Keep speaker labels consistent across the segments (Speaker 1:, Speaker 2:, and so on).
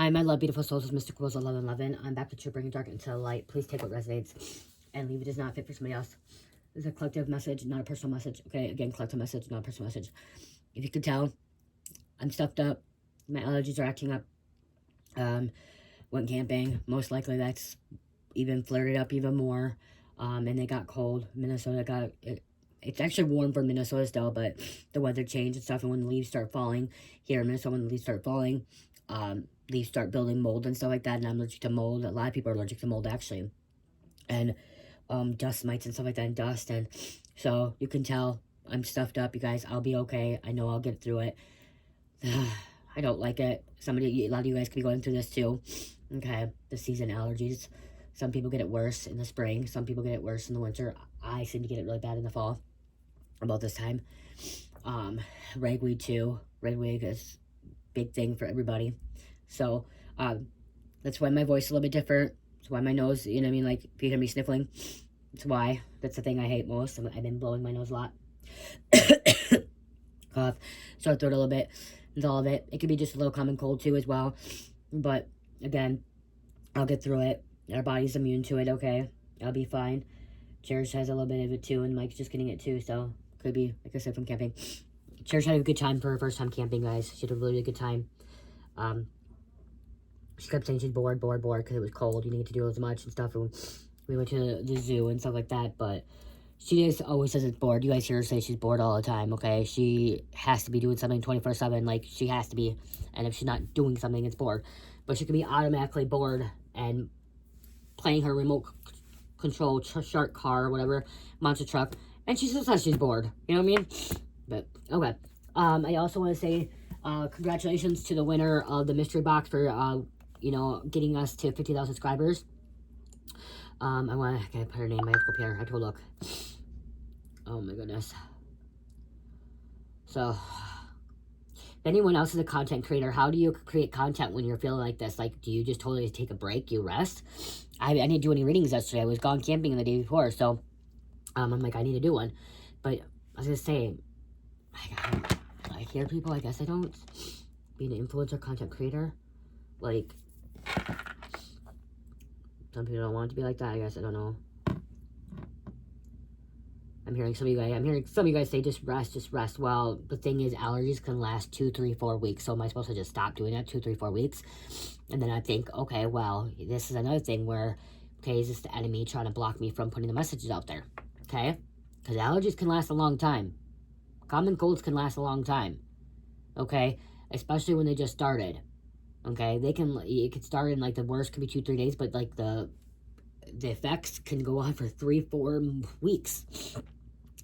Speaker 1: Hi, my love, beautiful souls. It's Mystic Rose 1111. I'm back with you, bringing dark into the light. Please take what resonates and leave it as not fit for somebody else. This is a collective message, not a personal message. Okay, again, collective message, not a personal message. If you could tell, I'm stuffed up. My allergies are acting up. Went camping. Most likely that's even flared up even more. And it got cold. Minnesota got... It's actually warm for Minnesota still, but the weather changed and stuff. And when the leaves start falling, here in Minnesota, when the leaves start falling, leaves start building mold and stuff like that. And I'm allergic to mold. A lot of people are allergic to mold, actually. And dust mites and stuff like that, and dust. And so you can tell I'm stuffed up, you guys. I'll be okay. I know I'll get through it. I don't like it. A lot of you guys could be going through this too. Okay, the season allergies. Some people get it worse in the spring. Some people get it worse in the winter. I seem to get it really bad in the fall. About this time. Ragweed too. Ragweed is a big thing for everybody. So, that's why my voice is a little bit different. That's why my nose, you know what I mean? Like, if you hear me sniffling, that's why. That's the thing I hate most. I've been blowing my nose a lot. Cough. Sore throat a little bit. That's all of it. It could be just a little common cold too as well. But, again, I'll get through it. Our body's immune to it, okay? I'll be fine. Cherish has a little bit of it too, and Mike's just getting it too, so could be, like I said, from camping. Cherish had a good time for her first time camping, guys. She had a really good time. She kept saying she's bored, because it was cold. You didn't get to do as much and stuff. And we went to the zoo and stuff like that, but she just always says it's bored. You guys hear her say she's bored all the time, okay? She has to be doing something 24/7, like, she has to be. And if she's not doing something, it's bored. But she can be automatically bored and playing her remote control shark car or whatever, monster truck, and she still says she's bored. You know what I mean? But, okay. I also want to say congratulations to the winner of the mystery box for, you know, getting us to 50,000 subscribers. I gotta put her name. I have to go up here. I have to go look. Oh my goodness. So, if anyone else is a content creator, how do you create content when you're feeling like this? Like, do you just totally take a break? You rest? I didn't do any readings yesterday. I was gone camping the day before, so I'm like, I need to do one. But I was gonna say, I hear people, I guess I don't. Being an influencer, content creator, like, some people don't want to be like that, I guess, I don't know. I'm hearing some of you guys say just rest. Well, the thing is, allergies can last 2, 3, 4 weeks. So am I supposed to just stop doing that 2, 3, 4 weeks? And then I think, okay, well, this is another thing where, okay, is this the enemy trying to block me from putting the messages out there? Okay? Because allergies can last a long time. Common colds can last a long time. Okay? Especially when they just started. Okay? It could start in, like, the worst could be 2, 3 days, but, like, the effects can go on for 3, 4 weeks.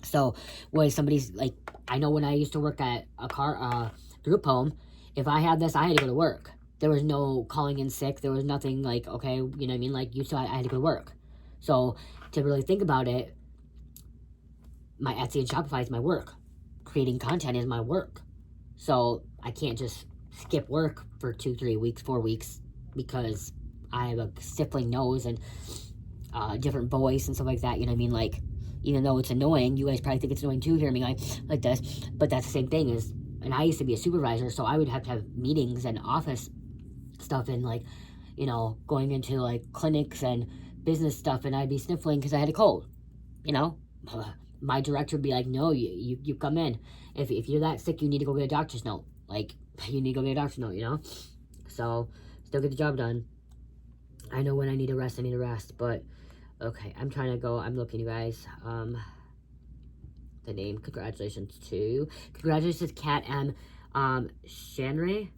Speaker 1: So, when somebody's, like, I know when I used to work at a group home, if I had this, I had to go to work. There was no calling in sick. There was nothing, like, okay, you know what I mean? Like, I had to go to work. So, to really think about it, my Etsy and Shopify is my work. Creating content is my work. So, I can't just skip work for 2, 3 weeks, 4 weeks, because I have a stifling nose and different voice and stuff like that, you know what I mean? Like, even though it's annoying, you guys probably think it's annoying too, hearing me like this, but that's the same thing as, and I used to be a supervisor, so I would have to have meetings and office stuff and, like, you know, going into, like, clinics and business stuff, and I'd be sniffling because I had a cold, you know? My director would be like, no, you come in. If you're that sick, you need to go get a doctor's note. Like, you need to go get a doctor's note, you know? So, still get the job done. I know when I need to rest, but okay, I'm trying to go. I'm looking, you guys. The name. Congratulations to Kat M. Shanray.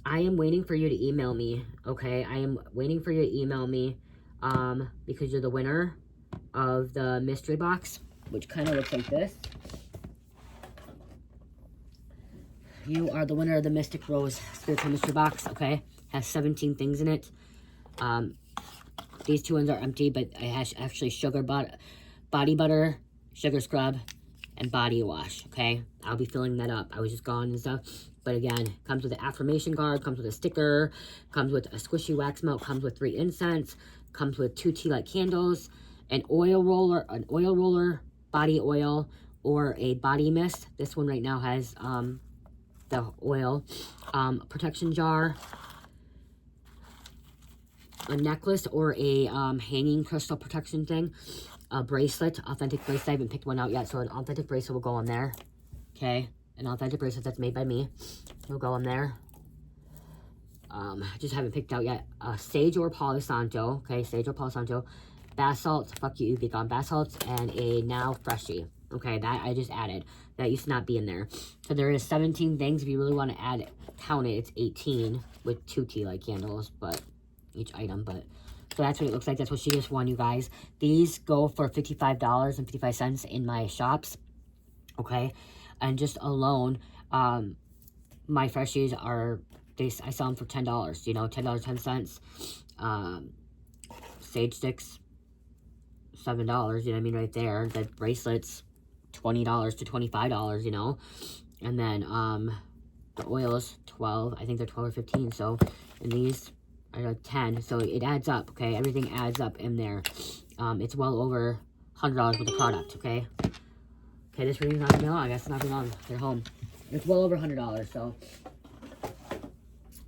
Speaker 1: I am waiting for you to email me. Okay, I am waiting for you to email me. Because you're the winner of the mystery box, which kind of looks like this. You are the winner of the Mystic Rose Spiritual Mystery Box. Okay, has 17 things in it. These 2 ones are empty, but I have actually body butter, sugar scrub, and body wash, okay? I'll be filling that up. I was just gone and stuff. But again, comes with an affirmation card, comes with a sticker, comes with a squishy wax melt, comes with 3 incense, comes with 2 tea light candles, an oil roller, body oil, or a body mist. This one right now has the oil, protection jar, a necklace or a hanging crystal protection thing. A bracelet, authentic bracelet. I haven't picked one out yet, so an authentic bracelet will go on there. Okay, an authentic bracelet that's made by me will go on there. I just haven't picked out yet. Sage or Palo Santo. Okay, Sage or Palo Santo. Bath salts, fuck you, be gone. Bath salts and a now freshie. Okay, that I just added. That used to not be in there. So there is 17 things. If you really want to add, count it, it's 18 with 2 tea light candles, but each item, but so that's what it looks like. That's what she just won, you guys. These go for $55.55 in my shops. Okay, and just alone, my freshies are, I sell them for $10, you know, $10.10. Sage sticks, $7, you know what I mean, right there. The bracelets, $20 to $25, you know. And then the oils, 12, I think they're 12 or 15. So, and these are 10. So it adds up, okay? Everything adds up in there. It's well over $100 worth of product, okay? Okay, this reading's not gonna be long. I guess it's not gonna be long. They're home. It's well over $100, so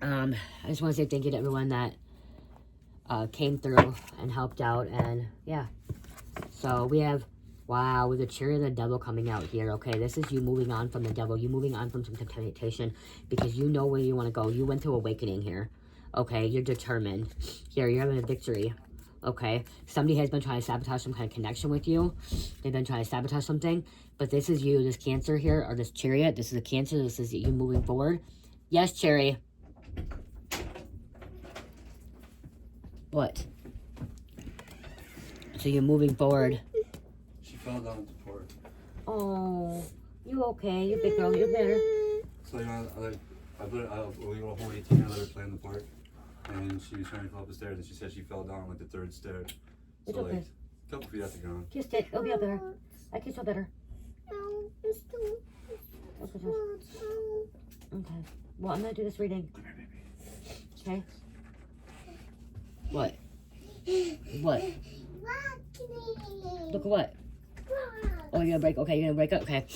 Speaker 1: I just want to say thank you to everyone that came through and helped out, and yeah. So we have, wow, with the Chariot of the Devil coming out here, okay? This is you moving on from the devil. You moving on from some temptation because you know where you want to go. You went through awakening here, okay? You're determined. Here, you're having a victory, okay? Somebody has been trying to sabotage some kind of connection with you. They've been trying to sabotage something, but this is you, this Cancer here, or this Chariot. This is a Cancer. This is you moving forward. Yes, Cherry. What? So you're moving forward.
Speaker 2: She fell down the port.
Speaker 1: Oh, you okay? You big girl, you're better.
Speaker 2: So, you know, we were whole 18, I let her play in the park. And she was trying to go up the stairs, and she said she fell down like the 3rd stair.
Speaker 1: It's
Speaker 2: so,
Speaker 1: okay.
Speaker 2: like, a couple feet off the ground.
Speaker 1: Kissed it. It'll be up better. I kissed her better. Okay. Well, I'm gonna do this reading. Okay. What? What? Look at what? Oh, you're gonna break. Okay, you're gonna break up. Okay.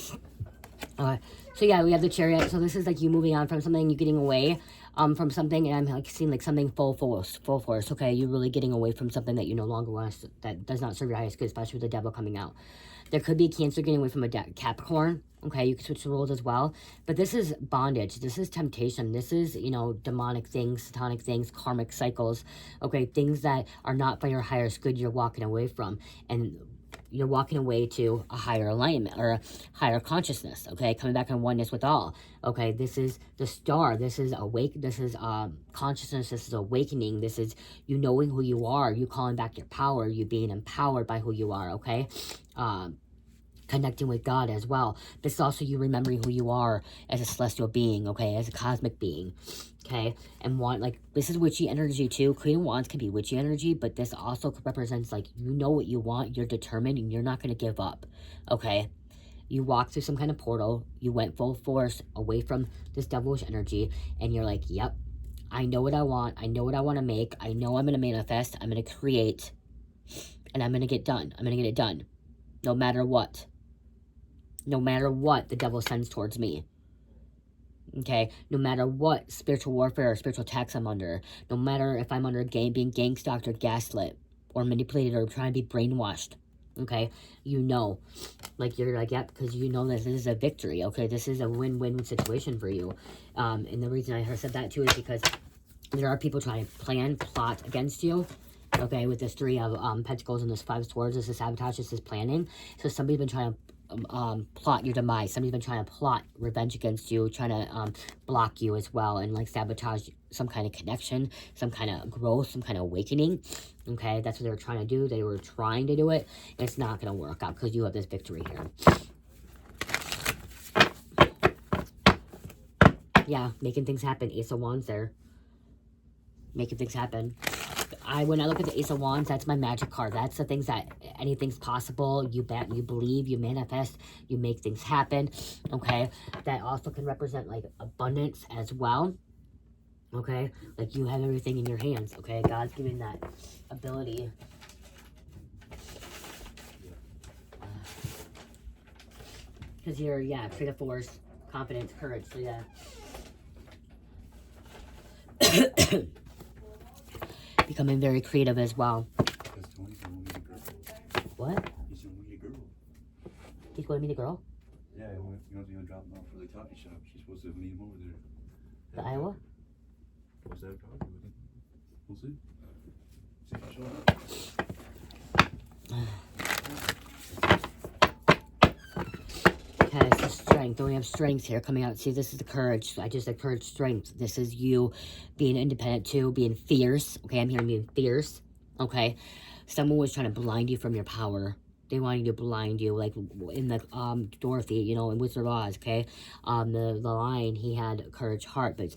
Speaker 1: Alright. So yeah, we have the Chariot. So this is like you moving on from something, you getting away from something, and I'm like seeing like something full force. Okay, you're really getting away from something that you no longer want, that does not serve your highest good, especially with the devil coming out. There could be Cancer getting away from a Capricorn. Okay, you can switch the roles as well. But this is bondage. This is temptation. This is, you know, demonic things, satanic things, karmic cycles. Okay, things that are not for your highest good you're walking away from. And you're walking away to a higher alignment or a higher consciousness, okay? Coming back in oneness with all, okay? This is the star. This is this is consciousness. This is awakening. This is you knowing who you are. You calling back your power. You being empowered by who you are, okay? Connecting with God as well. This is also you remembering who you are as a celestial being, okay? As a cosmic being, okay? And this is witchy energy too. Queen of Wands can be witchy energy, but this also represents like, you know what you want, you're determined, and you're not going to give up, okay? You walked through some kind of portal, you went full force away from this devilish energy, and you're like, yep, I know what I want, I know what I want to make, I know I'm going to manifest, I'm going to create, and I'm going to get done. I'm going to get it done, no matter what. No matter what the devil sends towards me. Okay? No matter what spiritual warfare or spiritual attacks I'm under. No matter if I'm under being gang stalked or gaslit or manipulated or trying to be brainwashed. Okay? You know. Like, you're like, yep, because you know this is a victory. Okay? This is a win-win situation for you. And the reason I said that too is because there are people trying to plot against you. Okay? With this 3 of Pentacles and this 5 of Swords. This is sabotage. This is planning. So somebody's been trying to plot your demise. Somebody's been trying to plot revenge against you, trying to block you as well, and like sabotage some kind of connection, some kind of growth, some kind of awakening. Okay, that's what they were trying to do. They were trying to do it. It's not going to work out because you have this victory here. Yeah, making things happen. Ace of Wands there. Making things happen. When I look at the Ace of Wands, that's my magic card. That's the things that anything's possible. You bet, you believe, you manifest, you make things happen. Okay, that also can represent like abundance as well. Okay, like you have everything in your hands. Okay, God's giving that ability. Because you're, yeah, creative force, confidence, courage. So yeah. Becoming very creative as well.
Speaker 2: Because Tony can want me the girl.
Speaker 1: What?
Speaker 2: He's gonna meet a girl.
Speaker 1: He's going to meet a girl?
Speaker 2: Yeah, he wants to drop him off for the coffee shop. She's supposed to meet him over there.
Speaker 1: The Iowa?
Speaker 2: What's that coffee with him? We'll see. See if I show up.
Speaker 1: Okay, so strength. Don't we have strength here coming out? See, this is the courage. I just said courage, strength. This is you being independent too, being fierce. Okay, I'm hearing being fierce. Okay, someone was trying to blind you from your power. They wanted to blind you, like in the Dorothy, you know, in Wizard of Oz. Okay, the lion, he had courage, heart, but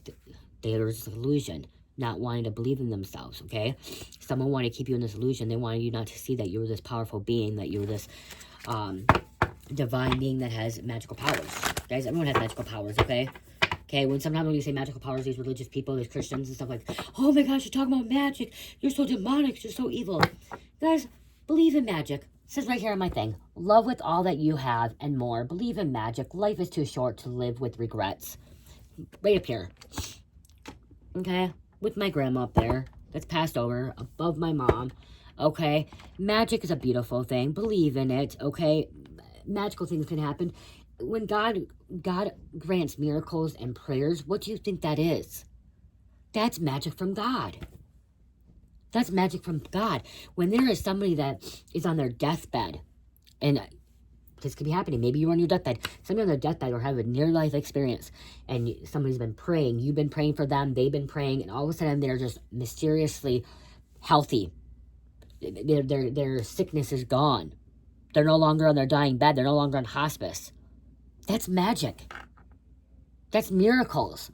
Speaker 1: there was this illusion, not wanting to believe in themselves. Okay, someone wanted to keep you in this illusion. They wanted you not to see that you were this powerful being, that you were this divine being that has magical powers. Guys, everyone has magical powers. Okay. Okay, sometimes when you say magical powers, these religious people, these Christians and stuff like, oh my gosh, you're talking about magic. You're so demonic. You're so evil. Guys, believe in magic. It says right here on my thing. Love with all that you have and more. Believe in magic. Life is too short to live with regrets. Right up here. Okay? With my grandma up there. That's passed over. Above my mom. Okay? Magic is a beautiful thing. Believe in it. Okay? Magical things can happen. When God grants miracles and prayers, what do you think that is? That's magic from God. That's magic from God. When there is somebody that is on their deathbed, and this could be happening, maybe you're on your deathbed, somebody on their deathbed or have a near-life experience, and somebody's been praying, you've been praying for them, they've been praying, and all of a sudden they're just mysteriously healthy. Their sickness is gone. They're no longer on their dying bed. They're no longer on hospice. That's magic. That's miracles.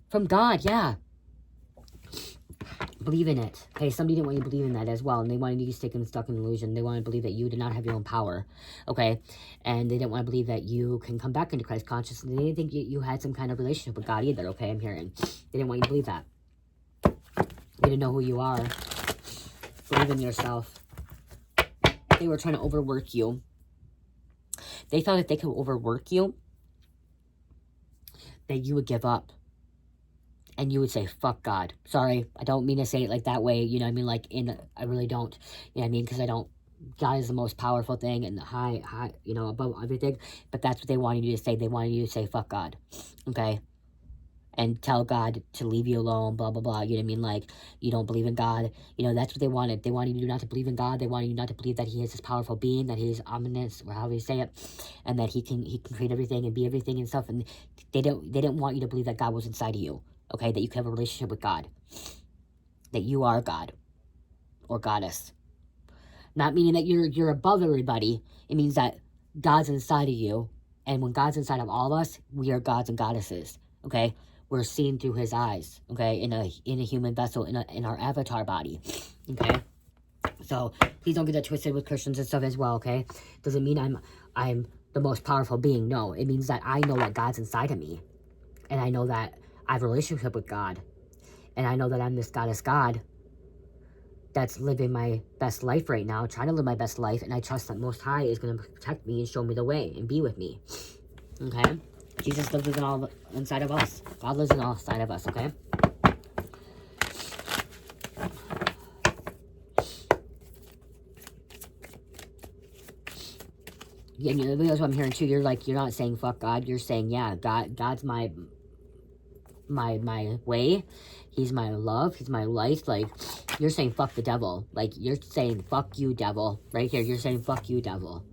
Speaker 1: From God, yeah. Believe in it. Okay, somebody didn't want you to believe in that as well, and they wanted you to stay stuck in illusion. They wanted to believe that you did not have your own power, okay? And they didn't want to believe that you can come back into Christ consciousness. They didn't think you had some kind of relationship with God either, okay? I'm hearing. They didn't want you to believe that. You didn't know who you are. Believe in yourself. They were trying to overwork you. They thought if they could overwork you, that you would give up. And you would say, fuck God. Sorry, I don't mean to say it like that way, you know what I mean? Like, I really don't, you know what I mean? Because I don't, God is the most powerful thing and high, you know, above everything. But that's what they wanted you to say. They wanted you to say, fuck God, okay? And tell God to leave you alone, blah, blah, blah. You know what I mean? Like, you don't believe in God. You know, that's what they wanted. They wanted you not to believe in God. They wanted you not to believe that he is this powerful being, that he is omniscient, or however you say it, and that he can create everything and be everything and stuff. And they didn't want you to believe that God was inside of you, okay? That you could have a relationship with God. That you are God or goddess. Not meaning that you're above everybody. It means that God's inside of you. And when God's inside of all of us, we are gods and goddesses, okay? We're seen through his eyes, okay, in a human vessel, in our avatar body, okay? So please don't get that twisted with Christians and stuff as well, okay? Doesn't mean I'm the most powerful being. No, it means that I know that God's inside of me, and I know that I have a relationship with God, and I know that I'm this goddess God that's living my best life right now, trying to live my best life, and I trust that Most High is going to protect me and show me the way and be with me, okay? Jesus lives inside of us. God lives inside of us, okay? Yeah, and that's what I'm hearing too. You're not saying fuck God. You're saying, yeah, God's my way. He's my love. He's my life. Like, you're saying fuck the devil. Like, you're saying fuck you, devil. Right here, you're saying fuck you, devil.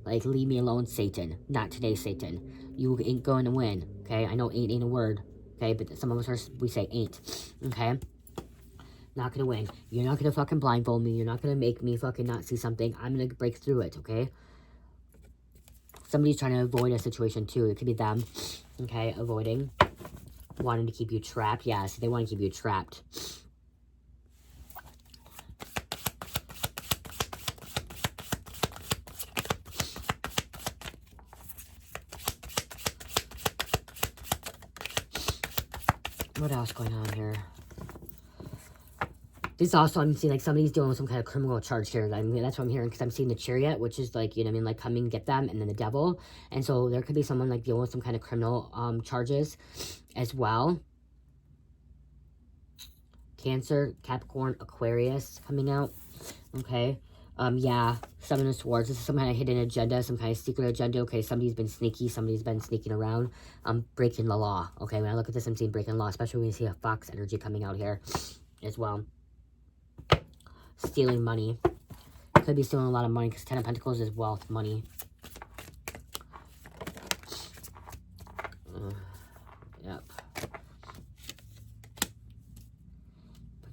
Speaker 1: Like, leave me alone, Satan. Not today, Satan. You ain't going to win, okay? I know ain't a word, okay? But some of us, we say ain't, okay? Not gonna win. You're not gonna fucking blindfold me. You're not gonna make me fucking not see something. I'm gonna break through it, okay? Somebody's trying to avoid a situation, too. It could be them, okay? Avoiding. Wanting to keep you trapped. Yes, they want to keep you trapped. What else going on here? This also, I'm seeing like somebody's dealing with some kind of criminal charge here. I mean, that's what I'm hearing, because I'm seeing the chariot, which is like, you know what I mean, like coming get them, and then the devil. And so there could be someone like dealing with some kind of criminal charges as well. Cancer, Capricorn, Aquarius coming out. Okay. Yeah, Seven of Swords. This is some kind of hidden agenda, some kind of secret agenda. Okay, somebody's been sneaky. Somebody's been sneaking around. Breaking the law. Okay, when I look at this, I'm seeing breaking the law, especially when you see a fox energy coming out here as well. Stealing money. Could be stealing a lot of money because 10 of Pentacles is wealth, money. Yep.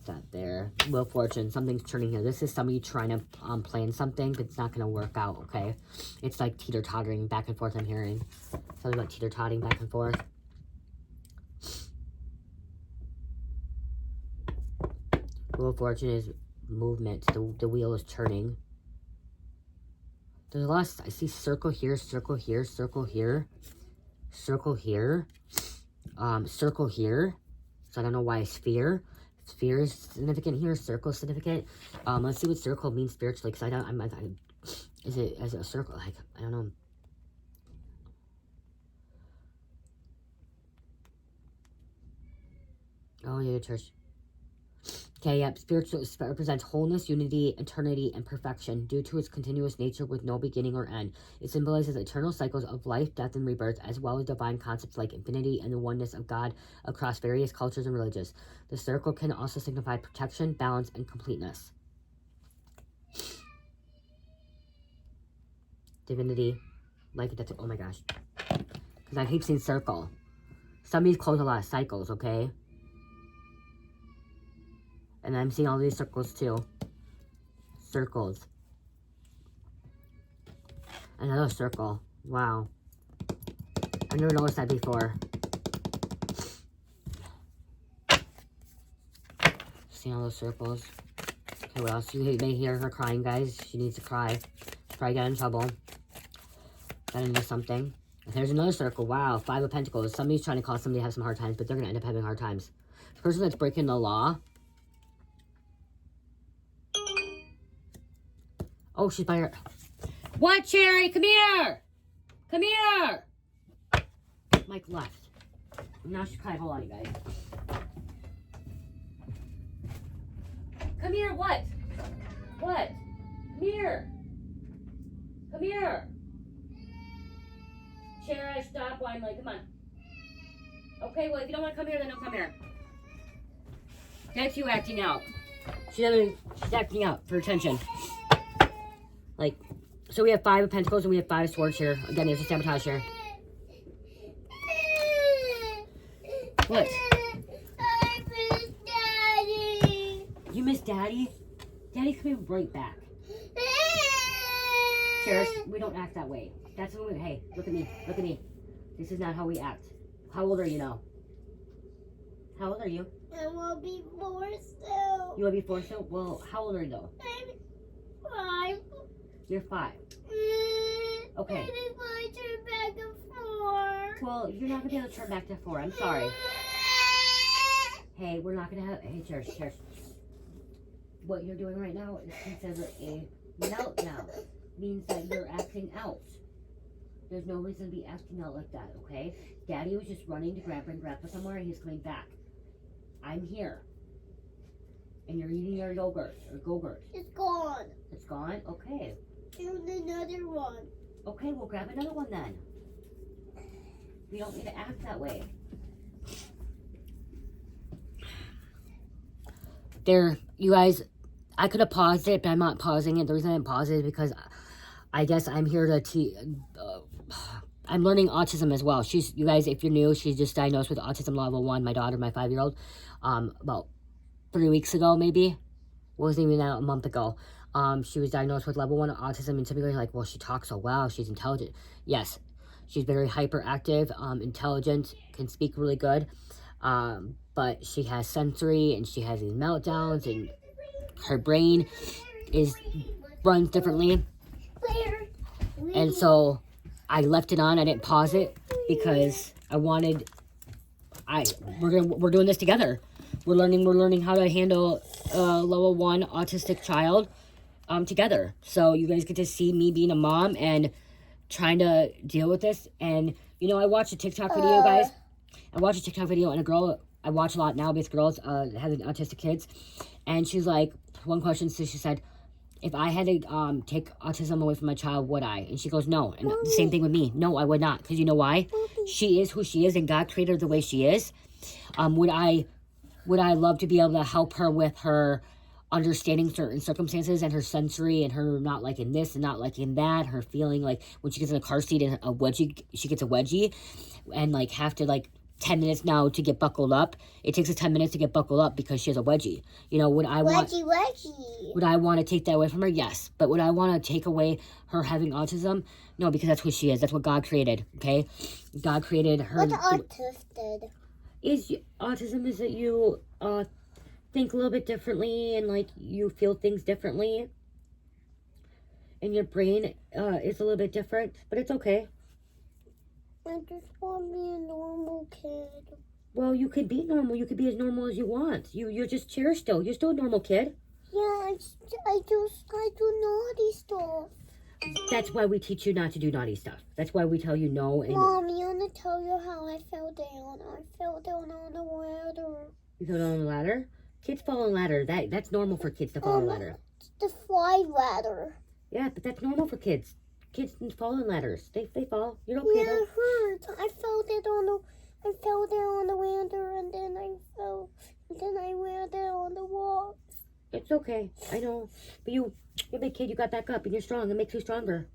Speaker 1: That there. Wheel of Fortune. Something's turning here. This is somebody trying to plan something, but it's not going to work out, okay? It's like teeter-tottering back and forth, I'm hearing. Something about teeter-tottering back and forth. Wheel of Fortune is movement. The wheel is turning. There's a lot of, I see circle here, circle here, circle here, circle here, circle here. So I don't know why sphere. Sphere is significant here. Circle is significant. Let's see what circle means spiritually, because is it as a circle? Like, I don't know. Oh, yeah, church. Okay, yep. Spiritual represents wholeness, unity, eternity, and perfection due to its continuous nature with no beginning or end. It symbolizes eternal cycles of life, death, and rebirth, as well as divine concepts like infinity and the oneness of God across various cultures and religions. The circle can also signify protection, balance, and completeness. Divinity. Like it, that's, oh my gosh. Because I keep seeing circle. Somebody's closed a lot of cycles, okay? And I'm seeing all these circles too. Circles. Another circle. Wow. I've never noticed that before. See all those circles. Okay, what else? You may hear her crying, guys. She needs to cry. Probably got in trouble. Got into something. There's another circle. Wow. 5 of Pentacles. Somebody's trying to cause somebody to have some hard times, but they're going to end up having hard times. The person that's breaking the law. Oh, she's by her. What, Cherry? Come here. Come here. Mike left. Now she's crying. Hold on, you guys. Come here. What? What? Come here. Come here. Cherry, stop whining. Like, come on. Okay, well, if you don't want to come here, then don't come here. That's you acting out. She's acting out for attention. Like, so we have 5 of Pentacles and we have 5 of Swords here. Again, there's a sabotage here. What?
Speaker 3: I miss Daddy.
Speaker 1: You miss Daddy? Daddy's coming right back. Cherish, we don't act that way. That's when we, hey, look at me. Look at me. This is not how we act. How old are you now? How old are you?
Speaker 3: I will be 4 still.
Speaker 1: You will be 4 still? Well, how old are you though?
Speaker 3: I'm 5.
Speaker 1: You're 5. Okay.
Speaker 3: And if I turn back to 4.
Speaker 1: Well, you're not going to be able to turn back to 4. I'm sorry. Hey, we're not going to have... Hey, Cherish. What you're doing right now is considered a meltdown. Means that you're acting out. There's no reason to be acting out like that, okay? Daddy was just running to bring Grandpa somewhere and he's coming back. I'm here. And you're eating your yogurt or Go-Gurt.
Speaker 3: It's gone.
Speaker 1: It's gone? Okay.
Speaker 3: And another one.
Speaker 1: Okay, we'll grab another one then. We don't need to act that way. There, you guys, I could have paused it, but I'm not pausing it. The reason I didn't pause it is because I guess I'm here to I'm learning autism as well. You guys, if you're new, she's just diagnosed with autism level 1. My daughter, my 5-year-old, about 3 weeks ago, maybe. Wasn't even that, a month ago. She was diagnosed with level 1 autism, and some people are like, well, she talks so well, she's intelligent. Yes, she's very hyperactive, intelligent, can speak really good, but she has sensory, and she has these meltdowns, and her brain runs differently. And so I left it on. I didn't pause it because I wanted. We're doing this together. We're learning how to handle a level 1 autistic child together. So you guys get to see me being a mom and trying to deal with this. And you know, I watched a TikTok video, guys. I watched a TikTok video, and a girl I watch a lot now with girls having autistic kids, and she's like, one question, so she said, if I had to take autism away from my child, would I? And she goes, no. And the same thing with me. No, I would not. Because you know why? She is who she is, and God created her the way she is. Would I love to be able to help her with her understanding certain circumstances and her sensory and her not liking this and not liking that, her feeling like when she gets in a car seat and she gets a wedgie and like have to like 10 minutes now to get buckled up. It takes us 10 minutes to get buckled up because she has a wedgie. You know, would I want to take that away from her? Yes. But would I want to take away her having autism? No, because that's who she is. That's what God created, okay? God created her.
Speaker 3: What's autistic?
Speaker 1: Autism is that you think a little bit differently and like you feel things differently. And your brain is a little bit different, but it's okay.
Speaker 3: I just want to be a normal kid.
Speaker 1: Well, you could be normal. You could be as normal as you want. You're just cherished still. You're still a normal kid.
Speaker 3: Yeah, I do naughty stuff.
Speaker 1: That's why we teach you not to do naughty stuff. That's why we tell you no. And
Speaker 3: Mommy, I want to tell you how I fell down. I fell down on the ladder.
Speaker 1: you fell down on the ladder? Kids fall on ladder. That's normal for kids to fall on a ladder.
Speaker 3: It's the fly ladder.
Speaker 1: Yeah, but that's normal for kids. Kids fall on ladders. They fall. You're okay
Speaker 3: Yeah,
Speaker 1: though.
Speaker 3: it hurts. I fell down on the ladder and then I fell. And then I landed on the wall.
Speaker 1: It's okay. I know. But you're a big kid. You got back up and you're strong. It makes you stronger.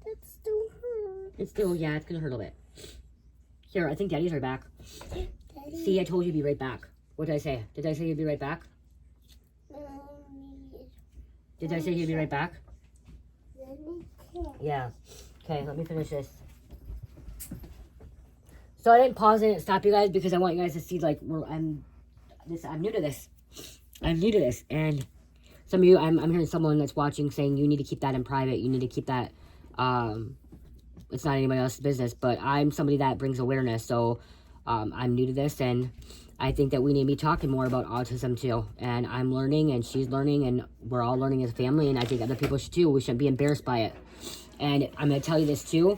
Speaker 3: That still hurts.
Speaker 1: It's still, yeah, it's going to hurt a little bit. Here, I think Daddy's right back.
Speaker 3: Daddy.
Speaker 1: See, I told you to be right back. What did I say? Did I say you'd be right back? Did I say you'd be right back? Yeah. Okay, let me finish this. So I didn't pause and stop you guys because I want you guys to see like I'm new to this. I'm new to this, and some of you, I'm hearing someone that's watching saying you need to keep that in private. You need to keep that. It's not anybody else's business, but I'm somebody that brings awareness. So I'm new to this, and I think that we need to be talking more about autism too. And I'm learning, and she's learning, and we're all learning as a family. And I think other people should too. We shouldn't be embarrassed by it. And I'm going to tell you this too.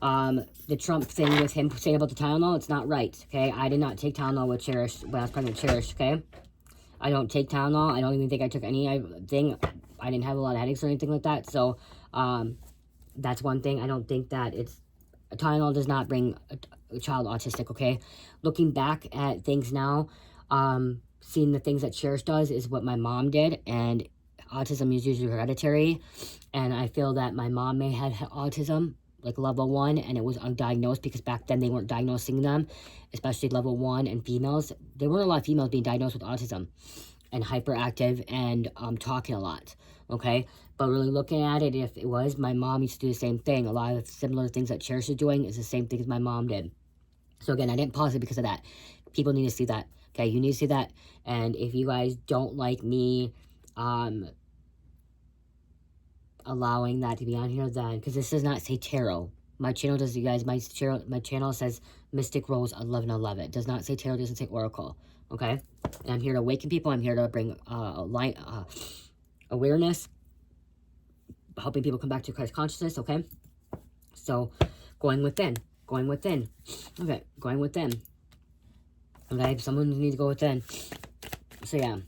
Speaker 1: The Trump thing with him saying about the Tylenol, it's not right, okay? I did not take Tylenol with Cherish when I was pregnant with Cherish, okay? I don't take Tylenol. I don't even think I took anything. I didn't have a lot of headaches or anything like that. So, that's one thing. I don't think that Tylenol does not bring a child autistic, okay? Looking back at things now, seeing the things that Cherish does is what my mom did, and autism is usually hereditary, and I feel that my mom may have autism, like level 1, and it was undiagnosed because back then they weren't diagnosing them, especially level 1 and females. There weren't a lot of females being diagnosed with autism and hyperactive and talking a lot, okay? But really looking at it, if it was, my mom used to do the same thing. A lot of similar things that Cherish is doing is the same thing as my mom did. So again, I didn't pause it because of that. People need to see that, okay? You need to see that, and if you guys don't like me, allowing that to be on here, then because this does not say tarot. My channel does, you guys, my channel says Mystic Rose 1111. It does not say tarot, it doesn't say oracle, okay? And I'm here to awaken people. I'm here to bring light, awareness, helping people come back to Christ consciousness, okay? So going within, okay, going within, okay? Someone needs to go within. So yeah,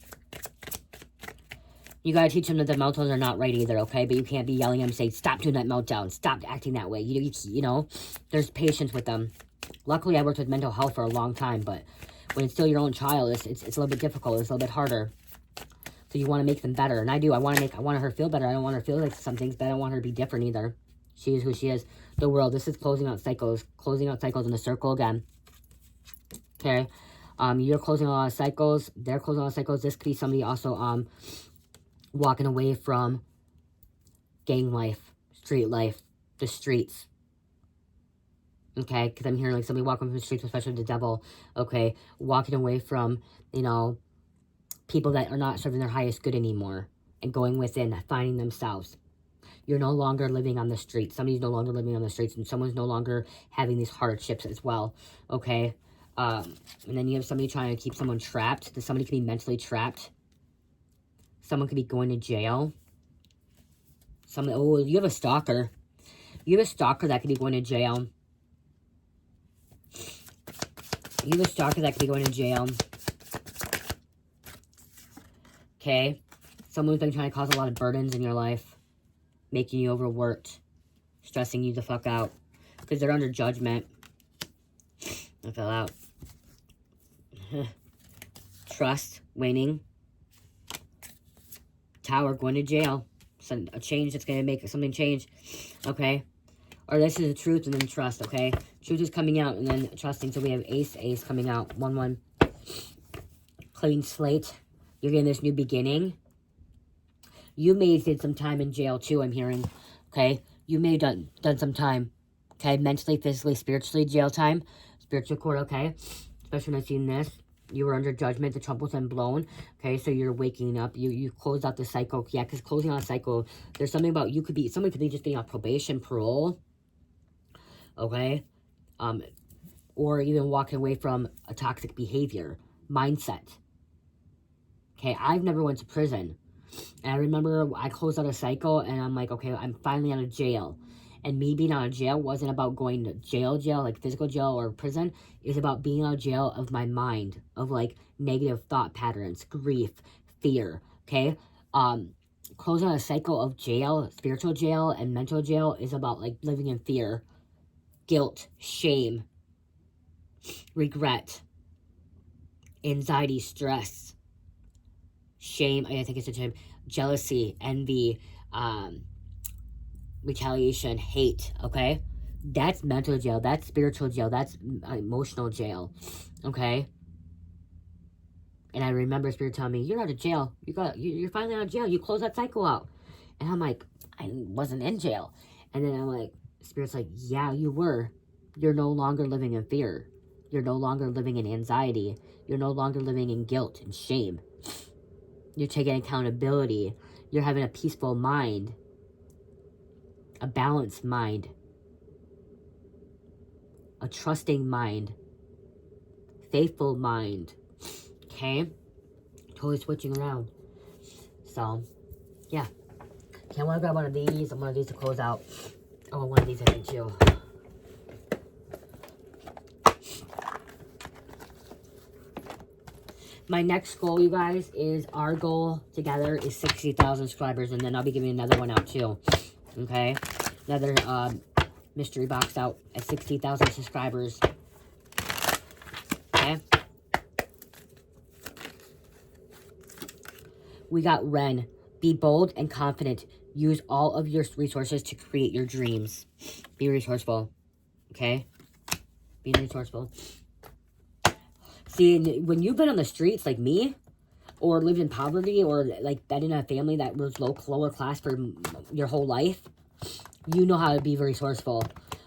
Speaker 1: you gotta teach them that the meltdowns are not right either, okay? But you can't be yelling at them, saying, stop doing that meltdown, stop acting that way. You know, there's patience with them. Luckily, I worked with mental health for a long time, but when it's still your own child, it's a little bit difficult. It's a little bit harder. So you want to make them better, and I do. I want her to feel better. I don't want her to feel like some things, but I don't want her to be different either. She is who she is. The world. This is closing out cycles in the circle again. Okay, you're closing a lot of cycles. They're closing a lot of cycles. This could be somebody also walking away from gang life, street life, the streets. Okay, because I'm hearing like somebody walking from the streets, especially the devil. Okay, walking away from, you know, people that are not serving their highest good anymore and going within, finding themselves. You're no longer living on the streets. Somebody's no longer living on the streets, and someone's no longer having these hardships as well. Okay, and then you have somebody trying to keep someone trapped. Somebody can be mentally trapped. Someone could be going to jail. Oh, you have a stalker. You have a stalker that could be going to jail. You have a stalker that could be going to jail. Okay? Someone's been trying to cause a lot of burdens in your life. Making you overworked. Stressing you the fuck out. Because they're under judgment. I fell out. Trust waning. Tower going to jail. A change that's going to make something change. Okay? Or this is the truth and then trust, okay? Truth is coming out and then trusting. So we have ace coming out. 1-1. Clean slate. You're getting this new beginning. You may have did some time in jail too, I'm hearing. Okay? You may have done some time. Okay? Mentally, physically, spiritually, jail time. Spiritual court, okay? Especially when I've seen this. You were under judgment. The trumpet's been blown. Okay? So you're waking up. You closed out the cycle. Yeah, because closing out a cycle, there's something about somebody could be just getting off probation, parole. Okay? Or even walking away from a toxic behavior. Mindset. Okay? I've never went to prison. And I remember I closed out a cycle and I'm like, okay, I'm finally out of jail. And me being out of jail wasn't about going to jail, like physical jail or prison. It was about being out of jail of my mind, of like negative thought patterns, grief, fear, okay? Closing out a cycle of jail, spiritual jail and mental jail is about like living in fear, guilt, shame, regret, anxiety, stress, shame, I think it's a term, jealousy, envy, retaliation, hate, okay? That's mental jail, that's spiritual jail, that's emotional jail, okay? And I remember Spirit telling me, you're out of jail, you're finally out of jail, you closed that cycle out. And I'm like, I wasn't in jail. And then I'm like, Spirit's like, yeah, you were. You're no longer living in fear. You're no longer living in anxiety. You're no longer living in guilt and shame. You're taking accountability. You're having a peaceful mind. A balanced mind. A trusting mind. Faithful mind. Okay? Totally switching around. So, yeah. Okay, I want to grab one of these. I want one of these to close out. Oh, one of these I think too. My next goal, you guys, is our goal together is 60,000 subscribers, and then I'll be giving another one out too. Okay? Another mystery box out at 60,000 subscribers. Okay? We got Ren. Be bold and confident. Use all of your resources to create your dreams. Be resourceful. Okay? Be resourceful. See, when you've been on the streets like me, or lived in poverty, or like been in a family that was lower class for your whole life, you know how to be resourceful,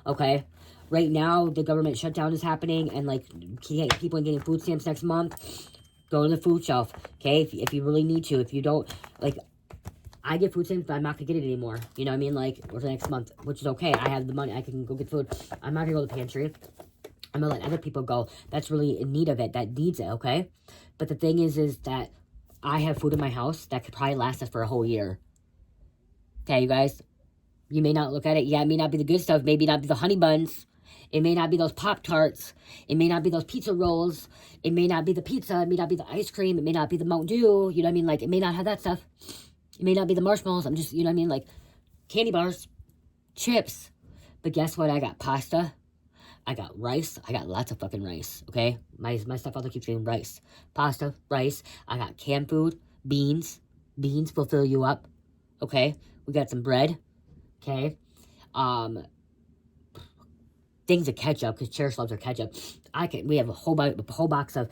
Speaker 1: okay? Right now, the government shutdown is happening, and like people getting food stamps next month, go to the food shelf, okay? If you really need to. If you don't, like, I get food stamps, but I'm not gonna get it anymore. You know what I mean? Like, or the next month, which is okay. I have the money. I can go get food. I'm not gonna go to the pantry. I'm gonna let other people go that's really in need of it, that needs it, okay? But the thing is that I have food in my house that could probably last us for a whole year. Okay, you guys? You may not look at it. Yeah, it may not be the good stuff. Maybe not be the honey buns. It may not be those Pop-Tarts. It may not be those pizza rolls. It may not be the pizza. It may not be the ice cream. It may not be the Mountain Dew. You know what I mean? Like, it may not have that stuff. It may not be the marshmallows. I'm just, you know what I mean? Like, candy bars, chips. But guess what? I got pasta. I got rice. I got lots of fucking rice, okay? My stepfather keeps saying rice. Pasta, rice. I got canned food, beans. Beans will fill you up, okay? We got some bread, okay? Things of ketchup, because Cherish loves her ketchup. We have a whole box of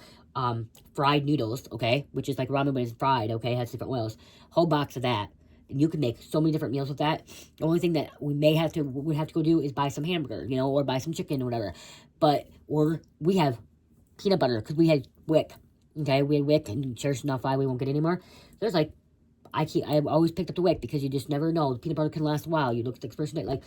Speaker 1: fried noodles, okay? Which is like ramen, but it's fried, okay? It has different oils. Whole box of that. And you can make so many different meals with that. The only thing that we have to go do is buy some hamburger, you know, or buy some chicken or whatever. Or we have peanut butter, because we had Wick, okay? We had Wick, and Cherish not fly, we won't get anymore. There's like, I've always picked up the Wick, because you just never know. The peanut butter can last a while. You look at the expiration date, like,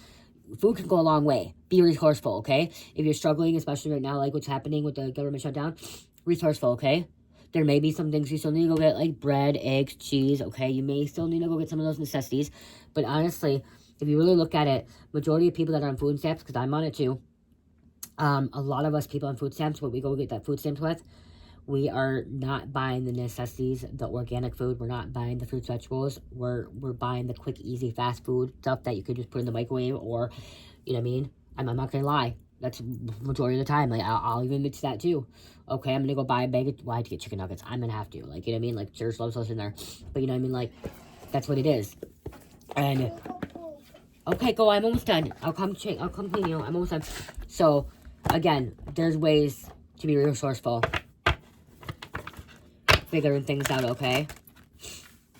Speaker 1: food can go a long way. Be resourceful, okay? If you're struggling, especially right now, like what's happening with the government shutdown, resourceful, okay? There may be some things you still need to go get, like bread, eggs, cheese, okay? You may still need to go get some of those necessities. But honestly, if you really look at it, majority of people that are on food stamps, because I'm on it too, A lot of us people on food stamps, what we go get that food stamps with, we are not buying the necessities, the organic food. We're not buying the fruits, vegetables. We're buying the quick, easy, fast food stuff that you could just put in the microwave, or, you know what I mean? I'm not gonna lie. That's majority of the time. Like, I'll even mix that too. Okay, I'm gonna go buy a bag of, well, I have to get chicken nuggets. I'm gonna have to. Like, you know what I mean? Like, Cheers loves those in there. But you know what I mean? Like, that's what it is. And, okay, go. I'm almost done. I'll come clean you. I'm almost done. So, again, there's ways to be resourceful. Figuring things out, okay?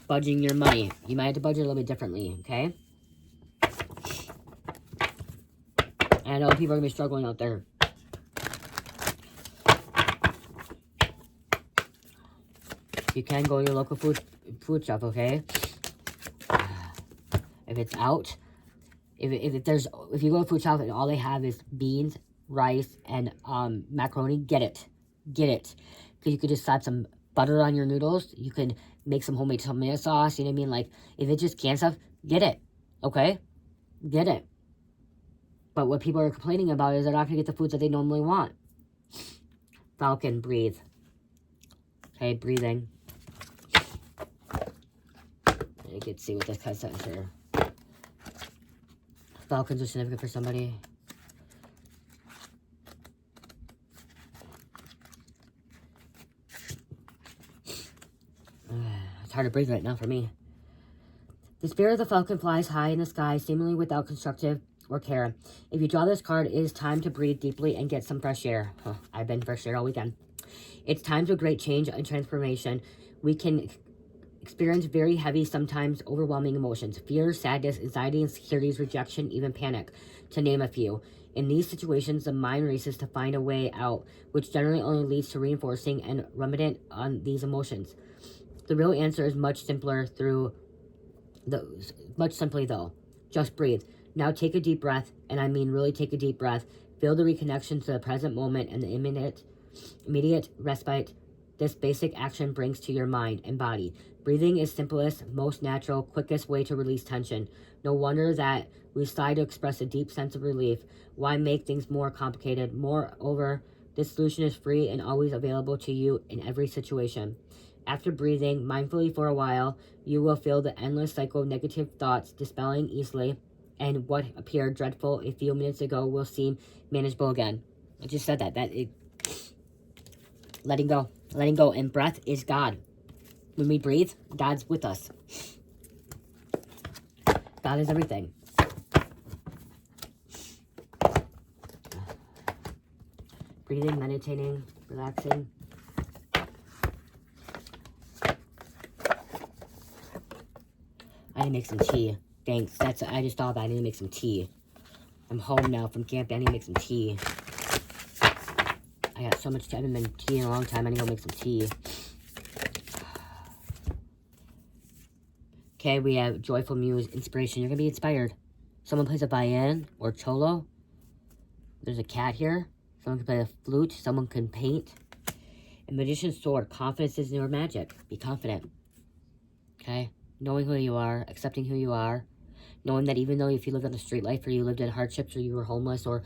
Speaker 1: Budgeting your money. You might have to budget a little bit differently, okay? And I know people are going to be struggling out there. You can go to your local food shop, okay? If it's out, if you go to food shop and all they have is beans, rice, and macaroni, get it. Because you could just slap some butter on your noodles. You could make some homemade tomato sauce. You know what I mean? Like, if it's just canned stuff, get it. Okay? Get it. But what people are complaining about is they're not going to get the foods that they normally want. Falcon, breathe. Okay, breathing. You can see what this cut says here. Falcons are significant for somebody. It's hard to breathe right now for me. The spirit of the falcon flies high in the sky, seemingly without constructive or care. If you draw this card, it is time to breathe deeply and get some fresh air. I've been fresh air all weekend. It's time to great change and transformation. We can experience very heavy, sometimes overwhelming emotions. Fear, sadness, anxiety, insecurities, rejection, even panic, to name a few. In these situations, the mind races to find a way out, which generally only leads to reinforcing and ruminant on these emotions. The real answer is much simpler much simply though. Just breathe. Now take a deep breath, and I mean really take a deep breath. Feel the reconnection to the present moment and the immediate respite this basic action brings to your mind and body. Breathing is simplest, most natural, quickest way to release tension. No wonder that we sigh to express a deep sense of relief. Why make things more complicated? Moreover, this solution is free and always available to you in every situation. After breathing mindfully for a while, you will feel the endless cycle of negative thoughts dispelling easily, and what appeared dreadful a few minutes ago will seem manageable again. I just said that. Letting go. Letting go. And breath is God. When we breathe, God's with us. God is everything. Breathing, meditating, relaxing. I need to make some tea. Thanks. I just thought about it. I need to make some tea. I'm home now from camp. I need to make some tea. I got so much tea. I haven't been tea in a long time. I need to go make some tea. Okay, we have Joyful Muse, Inspiration. You're going to be inspired. Someone plays a violin or cello. There's a cat here. Someone can play a flute. Someone can paint. And Magician's Sword. Confidence is your magic. Be confident. Okay? Knowing who you are. Accepting who you are. Knowing that even though if you lived on a street life, or you lived in hardships, or you were homeless, or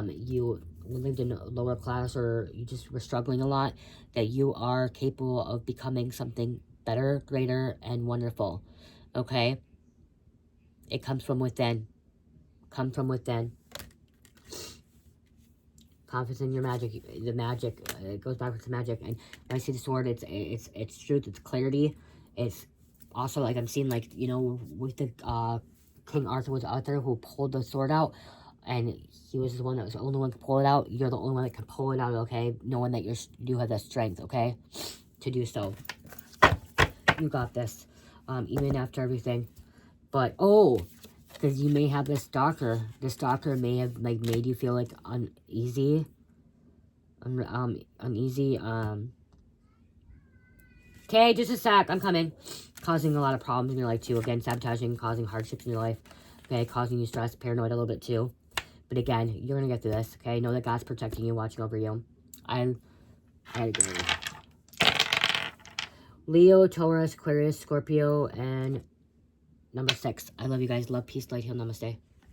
Speaker 1: you lived in a lower class, or you just were struggling a lot, that you are capable of becoming something better, greater, and wonderful. Okay? It comes from within. Come from within. Confidence in your magic. The magic, it goes back to magic. And when I see the sword, it's truth, it's clarity. It's also, like, I'm seeing, like, you know, with the King Arthur was out there who pulled the sword out, and he was the one that was the only one to pull it out. You're the only one that can pull it out, okay? Knowing that you have that strength, okay, to do so. You got this, even after everything. But, because you may have this Stalker. This Stalker may have, like, made you feel, like, uneasy. Uneasy, Okay, just a sec. I'm coming. Causing a lot of problems in your life, too. Again, sabotaging, causing hardships in your life. Okay, causing you stress, paranoid a little bit, too. But again, you're going to get through this, okay? Know that God's protecting you, watching over you. I had to go. Leo, Taurus, Aquarius, Scorpio, and number 6. I love you guys. Love, peace, light, heal, namaste.